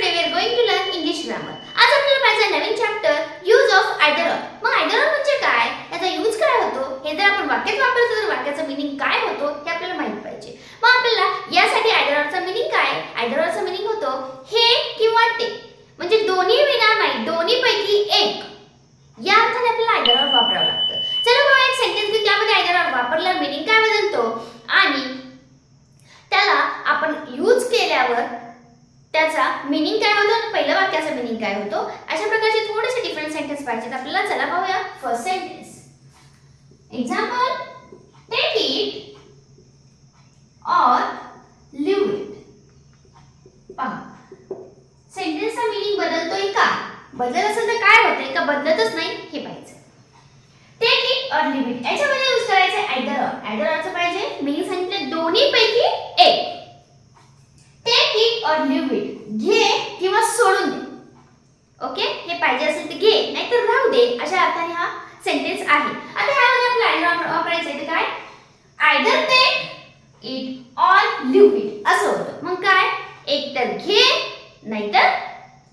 today we are going to learn English grammar. आज आपल्याला पाहिजे नवीन chapter use of either or. मग आयदर ऑर म्हणजे काय, याचा यूज काय होतो, हे जर आपण वाक्यात वापरतो तर वाक्याचा मीनिंग काय होतो हे आपल्याला माहित पाहिजे. मग आपल्याला यासाठी आयदर ऑरचा मीनिंग काय, आयदर ऑरचा मीनिंग होतो हे किंवा ते, म्हणजे दोन्ही विना नाही, दोन्ही पैकी एक, या अर्थाने आपल्याला आयदर ऑर वापरावं लागतं. चला बघा एक सेंटेन्स घेऊ, त्यामध्ये आयदर ऑर वापरला मीनिंग काय बदलतो आणि त्याला आपण यूज केल्यावर त्याचा मीनिंग काय होतो आणि पहिल्या वाक्याचा मीनिंग काय होतो. अशा प्रकारचे थोडेसे डिफरंट सेंटेन्स पाहिजेत आपल्याला. चला पाहूया first sentence. Example, take it or leave it. पहा सेंटेन्सचा मीनिंग बदलतोय का, बदलत असेल तर काय होतंय का बदलतच नाही हे पाहायचं. Take it or leave it याच्यामध्ये यूज करायचं आयदर ऑर. आयदर ऑरचं पाहिजे मीनिंग सांगितलं दोन्ही पैकी एक. Take it or leave it, घे किंवा सोडून दे. ओके, हे पाहिजे असेल तर घे नाहीतर राहू दे, अशा अर्थाने हा सेंटेन्स आहे. आता यामध्ये आपल्याला आयदर वापरायचं आहे तर काय, either take it or leave it असं होतं. मग काय, एक तर घे नाहीतर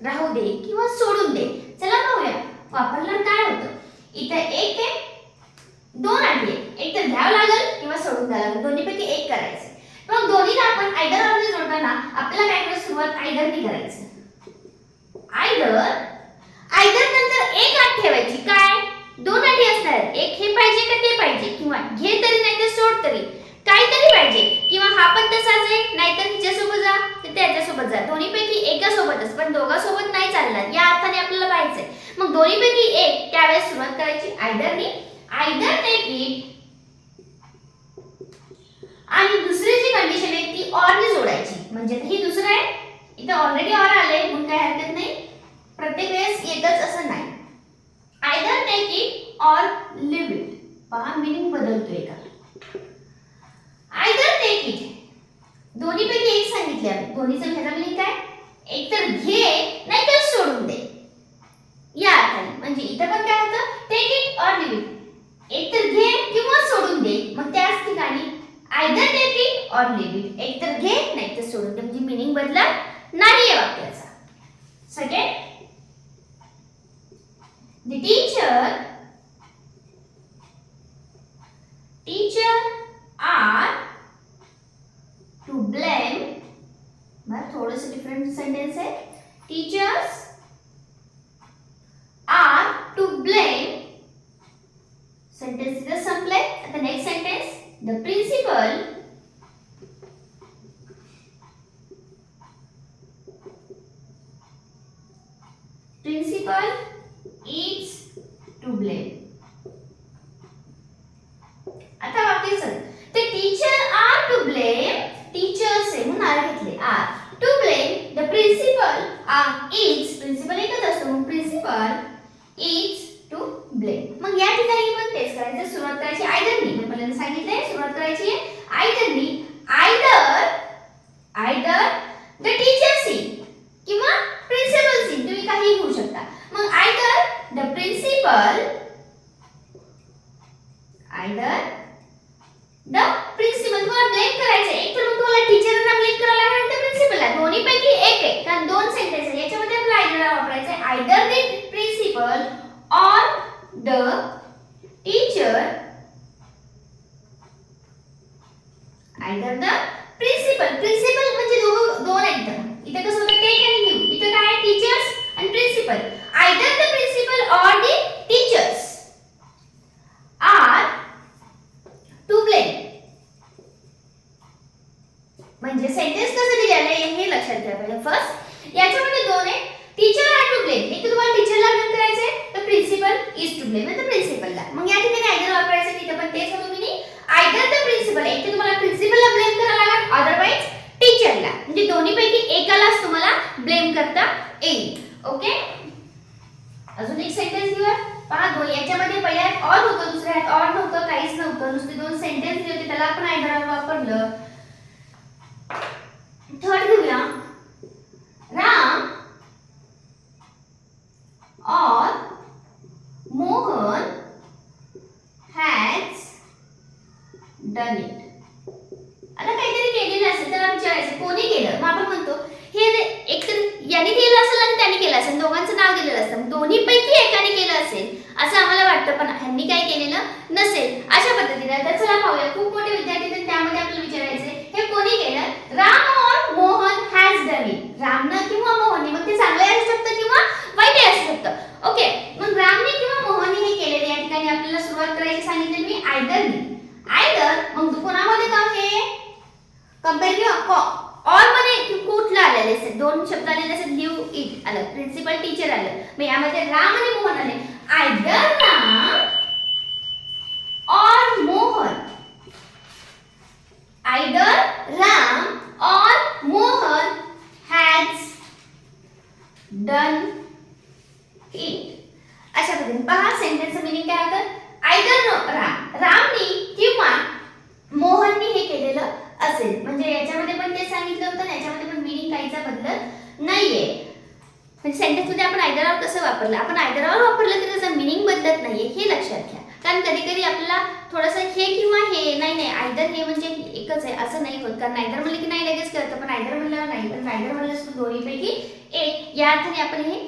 राहू दे किंवा सोडून दे. चला पाहूया वापरलं काय होतं. इथे एक आहे, दोन आहे, एक तर घ्यावं लागेल किंवा सोडून द्यावं लागेल, दोन्हीपैकी एक करायचं. मग दोन्हीला आपण आयदर ऑर ने जोडताना आपल्याला काय करायचं, सुरुवात आयदर ने करायचं. आयदर, आयदर नंतर एक आठ ठेवायची. काय, दोन आठी असणार, एक हे पाहिजे का ते पाहिजे, किंवा घे तरी नाही तर सोड तरी काहीतरी पाहिजे, किंवा हा पण तसाच आहे नाहीतर हिच्यासोबत जा तर त्याच्यासोबत जा, दोन्हीपैकी एकासोबतच, पण दोघांसोबत नाही चालणार, या अर्थाने आपल्याला पाहायचंय. मग दोन्हीपैकी एक त्यावेळेस सुरुवात करायची आयदर ने. आयदर टेक इट आणि दुसरी जी कंडिशन आहे ती ऑर ने जोडायची. म्हणजे ही दुसरं आहे, इथे ऑलरेडी ऑर आले म्हणून काय हरकत नाही, प्रत्येक वेळेस येतच असं नाही. Either take it or leave it, पहा मीनिंग बदलतोय का. आयदर टेक इट, दोन्हीपैकी एक सांगितले आहे, दोन्हीचं ह्याचा मीनिंग काय, एक तर घे नाहीतर सोडून दे, या अर्थाने. म्हणजे इथं पण काय होतं, take it or leave it, एक तर घे किंवा सोडून दे. मग त्याच ठिकाणी either take it or leave it, एक तर घे नाही तर सोडून दे, म्हणजे मीनिंग बदलत नाही या वाक्याचा. Second, the teacher are to blame. बरं थोडंसं डिफरंट सेंटेन्स आहे. Teachers are to blame. Sentence इथं संपले. आता next sentence, the principal is to blame. आता वाक्याचं ते teacher are to blame, teachers आहे म्हणून आर घेतले, are to blame. The principal are is, principal एकच असतो मग प्रिन्सिपल इज टू ब्लेम. मग या ठिकाणी पण तेच करायचं, सुरुवात करायची आयदर नी. मी पहिल्यांदा सांगितलंय सुरुवात करायची आहे आयदर नी. आयदर द टीचर सी किंवा प्रिन्सिपल सी, तुम्ही काही घेऊ शकता. मग आयदर द प्रिन्सिपल, तुम्हाला ब्लेम करायचं, एक तर मग तुम्हाला टीचरला ब्लेम करायला लागेल तर प्रिन्सिपलला, दोन्ही पैकी एक आहे कारण दोन सेंटेन्स आहे. याच्यामध्ये आपल्याला आयदर वापरायचं आहे. Either the principal or the teacher, either the principal म्हणजे दोन आहेत. इथे कसं होतं, टेक आणि लिव्ह, इथे काय आहे, टीचर्स आणि principal. either the principal or the teachers are to blame. म्हणजे सेंटेन्स कसं दिलेलं आहे हे लक्षात घ्या पाहिजे. फर्स्ट याच्यामध्ये दोन आहे, टीचर आर टू ब्लेम, एक तर तुम्हाला टीचरला ब्लेम करायचं आहे तर प्रिन्सिपल इज टू ब्लेम आहे तर प्रिन्सिपलला. मग या ठिकाणी आयदर वापरायचं, तिथे पण तेच होतं मीनिंग. आयदर द प्रिन्सिपल, एक तर तुम्हाला प्रिन्सिपलला ब्लेम करायला लागेल, अदरवाइज टीचरला, म्हणजे दोन्हीपैकी एकालाच तुम्हाला ब्लेम करता येईल. ओके, अजून एक सेंटेन्स घेऊया. पहा याच्यामध्ये पहिल्यात ऑर होतं, दुसऱ्यात ऑर नव्हतं, काहीच नव्हतं, नुसते दोन सेंटेन्स दिले होते, त्याला आपण आयदर वापरलं. थर्ड घेऊया, राम और मोहन has done it. आता काहीतरी केलेलं असेल तर विचारायचं कोणी केलं. मग आपण म्हणतो हे एक तर याने केलं ऑल मध्ये कुठलं आलेलं आहे? दोन शब्द आलेले असतात. लिव्ह इट आलं, प्रिन्सिपल टीचर आलं. मग यामध्ये राम आणि मोहन आले. आयदर राम और मोहन. आयदर राम और मोहन हॅज डन इट. अशा पद्धतीने पहा सेंटेन्सचं मिनिंग काय होतं. आयदर रामनी किंवा मोहननी हे केलेलं असेल. म्हणजे याच्यामध्ये पण ते सांगितलं होतं आणि याच्यामध्ये पण मीनिंग काहीचा बदलत नाहीये. म्हणजे सेंटेन्स मध्ये आपण आयदर ऑर कसं वापरलं, आपण आयदर ऑर वापरलं तरी त्याचं मीनिंग बदलत नाहीये हे लक्षात घ्या. कारण कधी कधी आपल्याला थोडंसं हे किंवा हे नाही आयदर हे म्हणजे एकच आहे असं नाही होत. कारण आयदर म्हणलं की नाही लगेच कळतं, पण आयदर म्हणल्यावर नाही. पण आयदर म्हणलं असतं दोन्हीपैकी एक, या अर्थाने आपण हे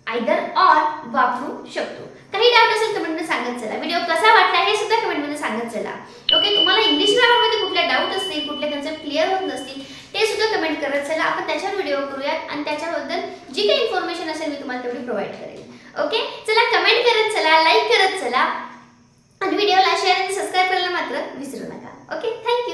आयदर ऑर वापरू शकतो. काही डाऊट असेल कमेंटमध्ये सांगत चला. व्हिडिओ कसा वाटला हे सुद्धा कमेंटमध्ये सांगत चला. ओके, तुम्हाला इंग्लिश ग्रामरमध्ये कुठले डाऊट असतील, कुठले कन्सेप्ट क्लिअर होत नसतील ते सुद्धा कमेंट करत चला. आपण त्याच्यावर व्हिडिओ करूयात आणि त्याच्याबद्दल जी काही इन्फॉर्मेशन असेल मी तुम्हाला तेवढी प्रोव्हाइड करेन. ओके, चला कमेंट करत चला, लाईक करत चला आणि व्हिडिओला शेअर आणि सबस्क्राईब करायला मात्र विसरू नका. Okay, thank you.